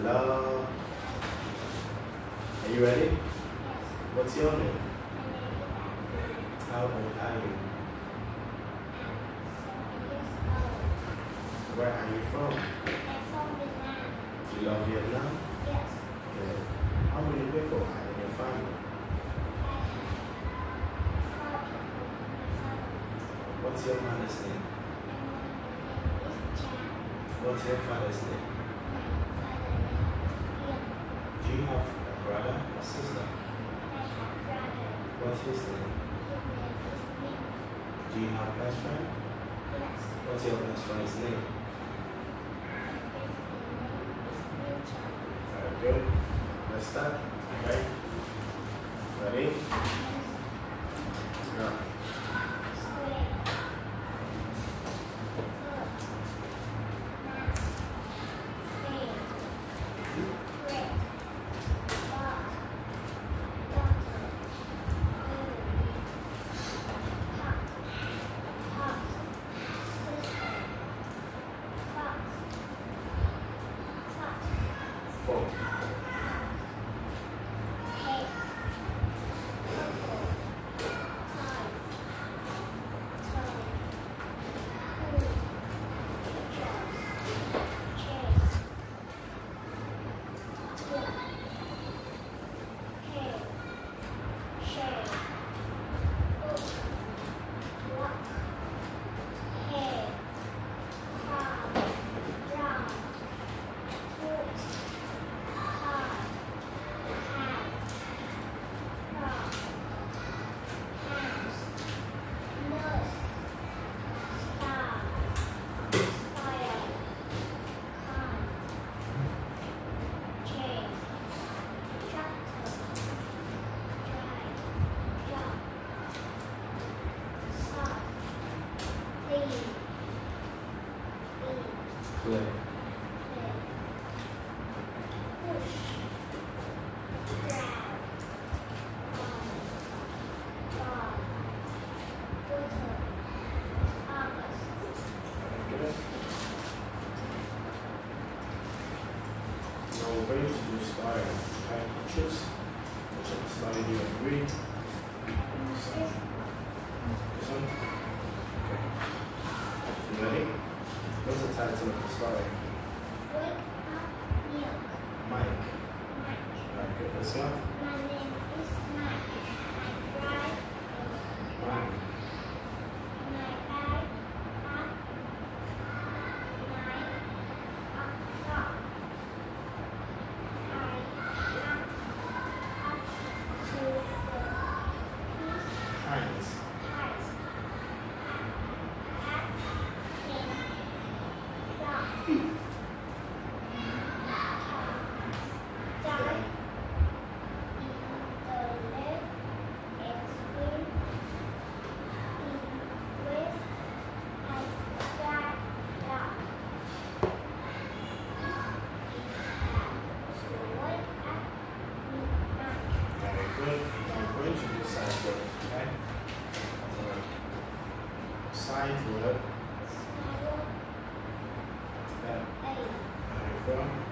Hello. Are you ready? What's your name? How old are you? Where are you from? Do you love Vietnam? Good. How many people are in your family? What's your mother's name? What's your father's name? Do you have a brother or sister? What's his name? Do you have a best friend? What's your best friend's name? Very good. Let's start. Okay. Ready? Go. Four. Play. Now we're going to do style. Okay, choose which style you agree. This one? Okay. You ready? What's the title of the story? Wake up, milk. Mike. Mike. Okay, this one? My name is Mike. I drive Mike. my bag up 9 o'clock. I come up to the Heinz. house at 10 o'clock. Very good. Now we're going to do side work. Okay? Side work. Yeah. There you go.